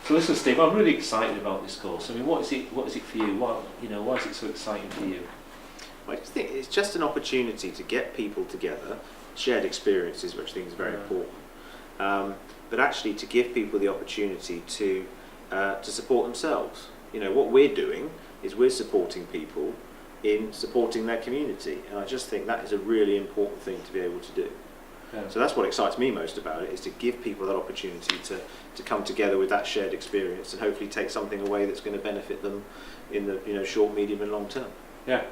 So listen, Steve, I'm really excited about this course. I mean, what is it for you? Why is it so exciting for you? I just think it's just an opportunity to get people together, shared experiences, which I think is very important. But actually to give people the opportunity to support themselves. What we're doing is we're supporting people in supporting their community, and I just think that is a really important thing to be able to do. Yeah. So that's what excites me most about it, is to give people that opportunity to come together with that shared experience and hopefully take something away that's going to benefit them in the short, medium and long term. Yeah.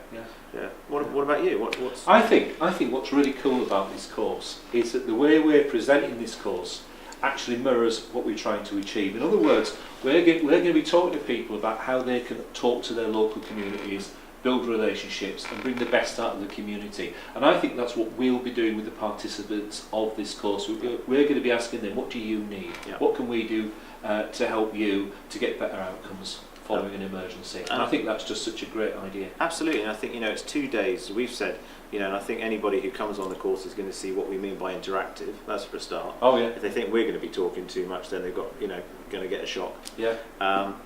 What about you? I think what's really cool about this course is that the way we're presenting this course actually mirrors what we're trying to achieve. In other words, we're going to be talking to people about how they can talk to their local communities, build relationships and bring the best out of the community. And I think that's what we'll be doing with the participants of this course. We're going to be asking them, what do you need? Yeah. What can we do to help you to get better outcomes following an emergency? And I think that's just such a great idea. Absolutely, and I think it's 2 days, we've said, and I think anybody who comes on the course is going to see what we mean by interactive. That's for a start. Oh yeah. If they think we're going to be talking too much, then they've got going to get a shock. Yeah.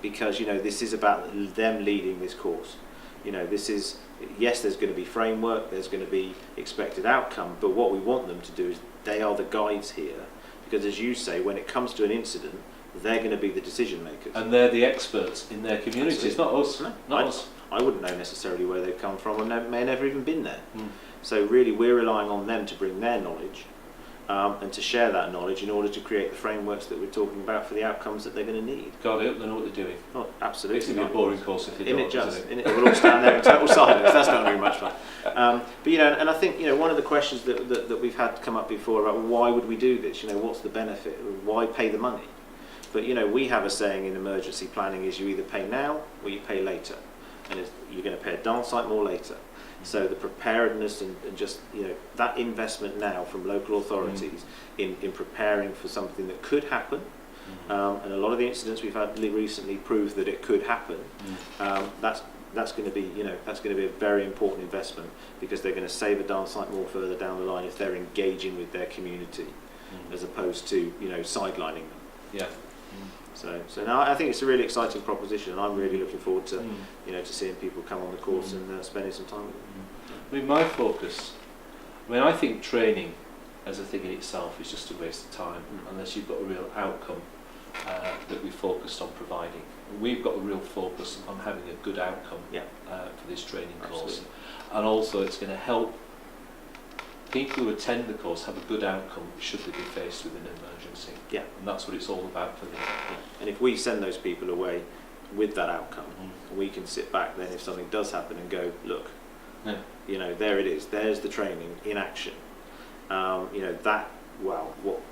Because this is about them leading this course. This is, yes, there's going to be framework, there's going to be expected outcome, but what we want them to do is they are the guides here, because as you say, when it comes to an incident, they're going to be the decision makers. And they're the experts in their communities. It's not us. No, not us. I wouldn't know necessarily where they've come from, and may have never even been there. So really we're relying on them to bring their knowledge and to share that knowledge in order to create the frameworks that we're talking about for the outcomes that they're going to need. God, I hope they know what they're doing. Oh, absolutely. It's going to be a boring course if they don't. It will all stand there in total silence. That's not going to be much fun. But and I think one of the questions that we've had come up before about why would we do this? What's the benefit? Why pay the money? But we have a saying in emergency planning is you either pay now or you pay later, and you're going to pay a darn sight more later. So the preparedness and just that investment now from local authorities in preparing for something that could happen, and a lot of the incidents we've had recently prove that it could happen. That's going to be that's going to be a very important investment, because they're going to save a darn sight more further down the line if they're engaging with their community as opposed to sidelining them. Yeah. So now I think it's a really exciting proposition, and I'm really looking forward to to seeing people come on the course and spending some time with them. I mean, my focus. I think training as a thing in itself is just a waste of time unless you've got a real outcome that we focused on providing. We've got a real focus on having a good outcome for this training course, and also it's going to help people who attend the course have a good outcome should they be faced with an emergency. Yeah. And that's what it's all about for me. Yeah. And if we send those people away with that outcome, we can sit back then if something does happen and go, look, there it is, there's the training in action. What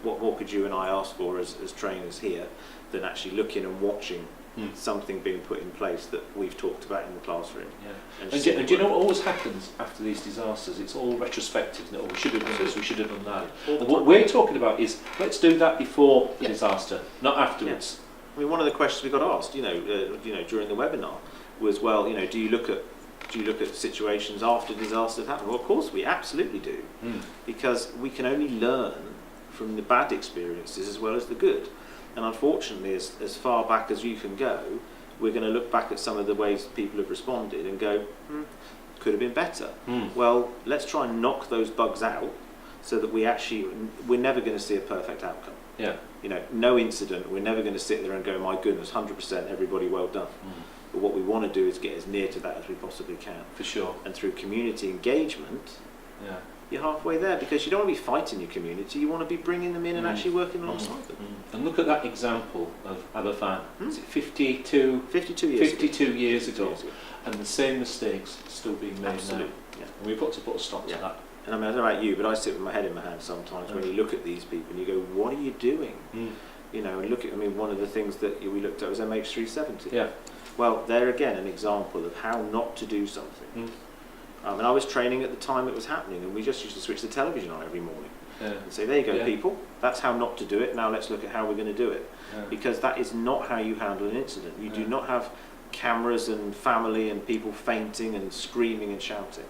more could you and I ask for as trainers here than actually looking and watching something being put in place that we've talked about in the classroom. Yeah. And do you know what always happens after these disasters? It's all retrospective. Oh, we should have done this, we should have done that. And what we're talking about is, let's do that before the disaster, not afterwards. Yeah. I mean, one of the questions we got asked, during the webinar was, do you look at situations after disasters happen? Well, of course we absolutely do, because we can only learn from the bad experiences as well as the good. And unfortunately, as far back as you can go, we're going to look back at some of the ways people have responded and go, could have been better. Well, let's try and knock those bugs out so that we're never going to see a perfect outcome. Yeah. No incident, we're never going to sit there and go, my goodness, 100%, everybody well done. But what we want to do is get as near to that as we possibly can. For sure. And through community engagement, you're halfway there, because you don't want to be fighting your community, you want to be bringing them in and actually working alongside them. And look at that example of Aberfan. Is it 52 years ago? And the same mistakes still being made now. Yeah. And we've got to put a stop to that. And I don't know about you, but I sit with my head in my hand sometimes when you look at these people and you go, what are you doing? And look at, one of the things that we looked at was MH370. Yeah. Well, there again, an example of how not to do something. And I was training at the time it was happening, and we just used to switch the television on every morning and say, there you go, people, that's how not to do it, now let's look at how we're going to do it. Because that is not how you handle an incident. You do not have cameras and family and people fainting and screaming and shouting.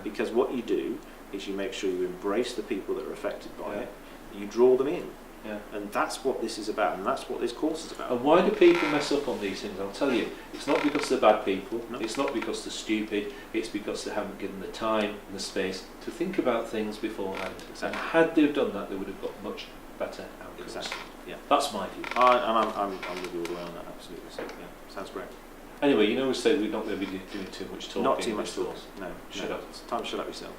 Because what you do is you make sure you embrace the people that are affected by it, you draw them in, Yeah. And that's what this is about, and that's what this course is about. And why do people mess up on these things? I'll tell you, it's not because they're bad people, No. it's not because they're stupid, it's because they haven't given the time and the space to think about things beforehand. Exactly. And had they done that, they would have got much better outcomes. Exactly. Yeah. That's my view. I'm with you all the way on that, absolutely. So, yeah, sounds great. Anyway, you know we said we're not going to be doing too much talking. Not too much talk. No. Shut up. It's time to shut up yourself.